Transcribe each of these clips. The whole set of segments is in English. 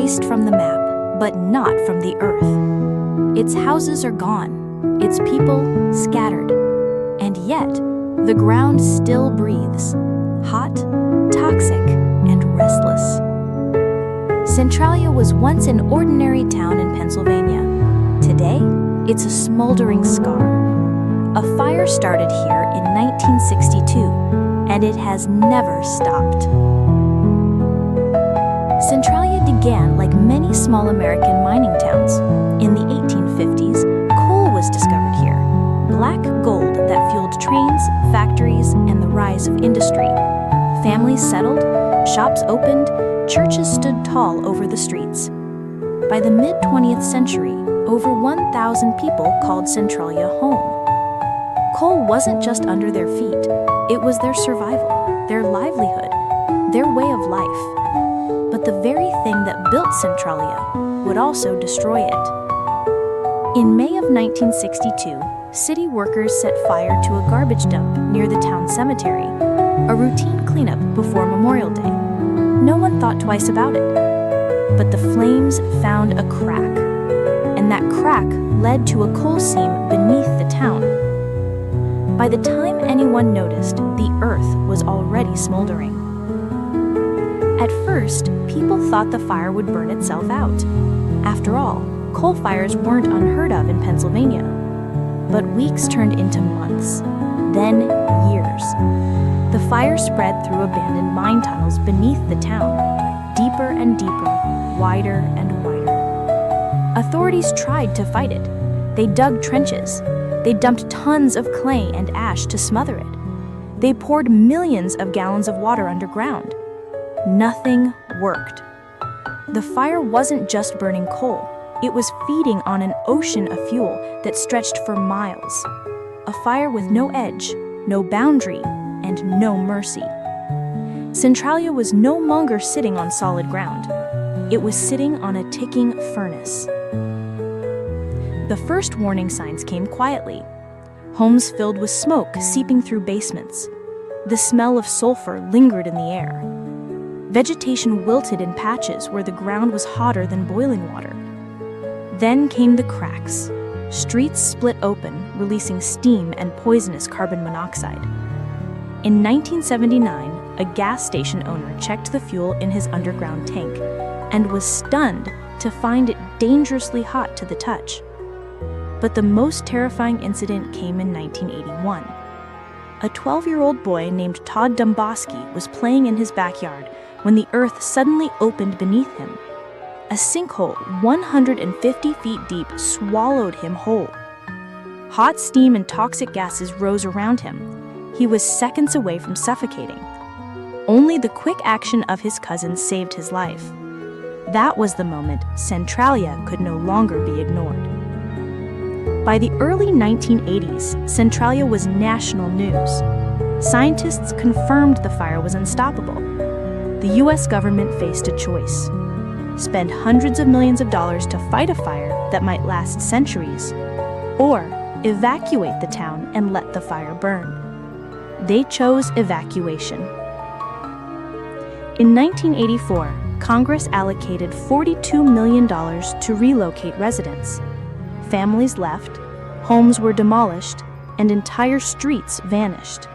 erased from the map, but not from the earth. Its houses are gone, its people scattered, and yet the ground still breathes, hot, toxic, and restless. Centralia was once an ordinary town in Pennsylvania. Today, it's a smoldering scar. A fire started here in 1962, and it has never stopped. Centralia began like many small American mining towns. In the 1850s, coal was discovered here, black gold that fueled trains, factories, and the rise of industry. Families settled, shops opened, churches stood tall over the streets. By the mid-20th century, over 1,000 people called Centralia home. Coal wasn't just under their feet, it was their survival, their livelihood, their way of life. But the very thing that built Centralia would also destroy it. In May of 1962, city workers set fire to a garbage dump near the town cemetery, a routine cleanup before Memorial Day. No one thought twice about it. But the flames found a crack, and that crack led to a coal seam beneath the town. By the time anyone noticed, the earth was already smoldering. At first, people thought the fire would burn itself out. After all, coal fires weren't unheard of in Pennsylvania. But weeks turned into months, then years. The fire spread through abandoned mine tunnels beneath the town, deeper and deeper, wider and wider. Authorities tried to fight it. They dug trenches. They dumped tons of clay and ash to smother it. They poured millions of gallons of water underground. Nothing worked. The fire wasn't just burning coal. It was feeding on an ocean of fuel that stretched for miles. A fire with no edge, no boundary, and no mercy. Centralia was no longer sitting on solid ground. It was sitting on a ticking furnace. The first warning signs came quietly. Homes filled with smoke seeping through basements. The smell of sulfur lingered in the air. Vegetation wilted in patches where the ground was hotter than boiling water. Then came the cracks. Streets split open, releasing steam and poisonous carbon monoxide. In 1979, a gas station owner checked the fuel in his underground tank and was stunned to find it dangerously hot to the touch. But the most terrifying incident came in 1981. A 12-year-old boy named Todd Domboski was playing in his backyard when the earth suddenly opened beneath him. A sinkhole 150 feet deep swallowed him whole. Hot steam and toxic gases rose around him. He was seconds away from suffocating. Only the quick action of his cousin saved his life. That was the moment Centralia could no longer be ignored. By the early 1980s, Centralia was national news. Scientists confirmed the fire was unstoppable. The U.S. government faced a choice: spend hundreds of millions of dollars to fight a fire that might last centuries, or evacuate the town and let the fire burn. They chose evacuation. In 1984, Congress allocated $42 million to relocate residents. Families left, homes were demolished, and entire streets vanished.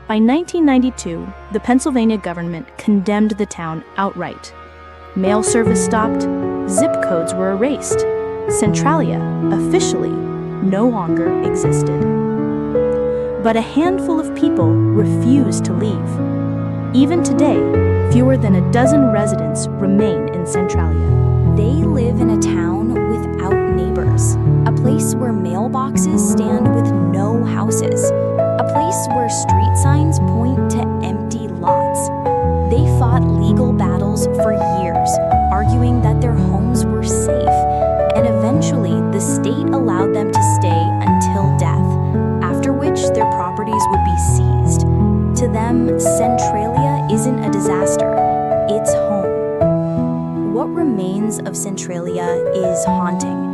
By 1992, the Pennsylvania government condemned the town outright. Mail service stopped, zip codes were erased. Centralia, officially, no longer existed. But a handful of people refused to leave. Even today, fewer than a dozen residents remain in Centralia. They live in a town without neighbors, a place where mailboxes stand with no houses, a place where street signs point to empty lots. They fought legal battles for years, arguing that their homes were safe, and eventually the state allowed them to stay until death, after which their properties would be seized. To them, Centralia isn't a disaster, it's home. What remains of Centralia is haunting.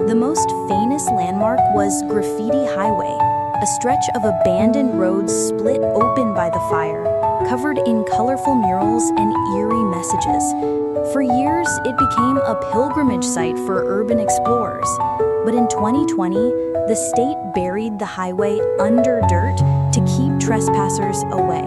The most famous landmark was Graffiti Highway, a stretch of abandoned roads split open by the fire, covered in colorful murals and eerie messages. For years, it became a pilgrimage site for urban explorers. But in 2020, the state buried the highway under dirt to keep trespassers away.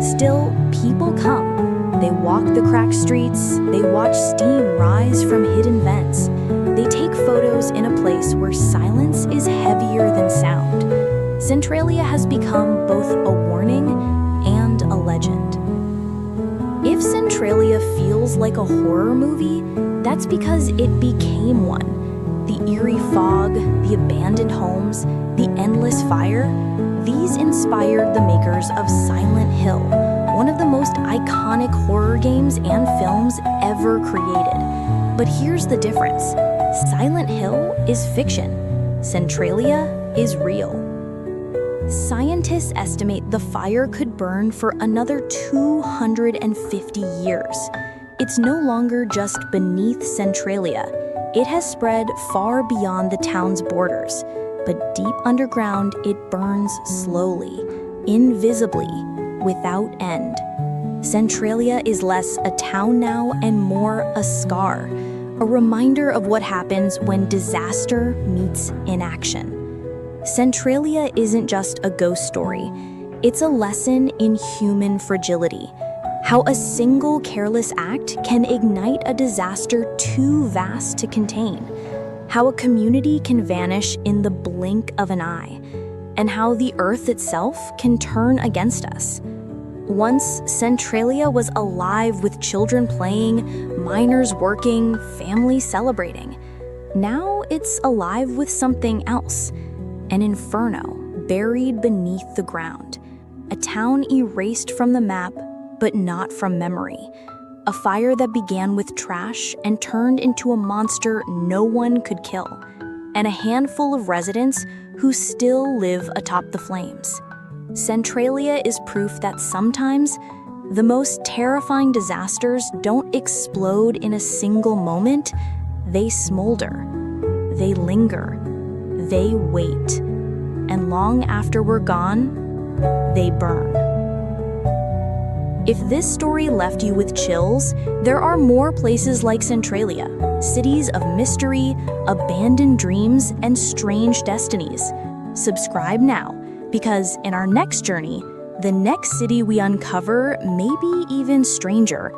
Still, people come. They walk the cracked streets, they watch steam rise from hidden vents. They take photos in a place where silence is heavier than sound. Centralia has become both a warning and a legend. If Centralia feels like a horror movie, that's because it became one. The eerie fog, the abandoned homes, the endless fire, these inspired the makers of Silent Hill, one of the most iconic horror games and films ever created. But here's the difference. Silent Hill is fiction. Centralia is real. Scientists estimate the fire could burn for another 250 years. It's no longer just beneath Centralia. It has spread far beyond the town's borders, but deep underground it burns slowly, invisibly, without end. Centralia is less a town now and more a scar, a reminder of what happens when disaster meets inaction. Centralia isn't just a ghost story, it's a lesson in human fragility. How a single careless act can ignite a disaster too vast to contain. How a community can vanish in the blink of an eye. And how the earth itself can turn against us. Once, Centralia was alive with children playing, miners working, families celebrating. Now it's alive with something else. An inferno buried beneath the ground. A town erased from the map, but not from memory. A fire that began with trash and turned into a monster no one could kill. And a handful of residents who still live atop the flames. Centralia is proof that sometimes the most terrifying disasters don't explode in a single moment. They smolder. They linger. They wait. And long after we're gone, they burn. If this story left you with chills, there are more places like Centralia, cities of mystery, abandoned dreams, and strange destinies. Subscribe now, because in our next journey, the next city we uncover may be even stranger.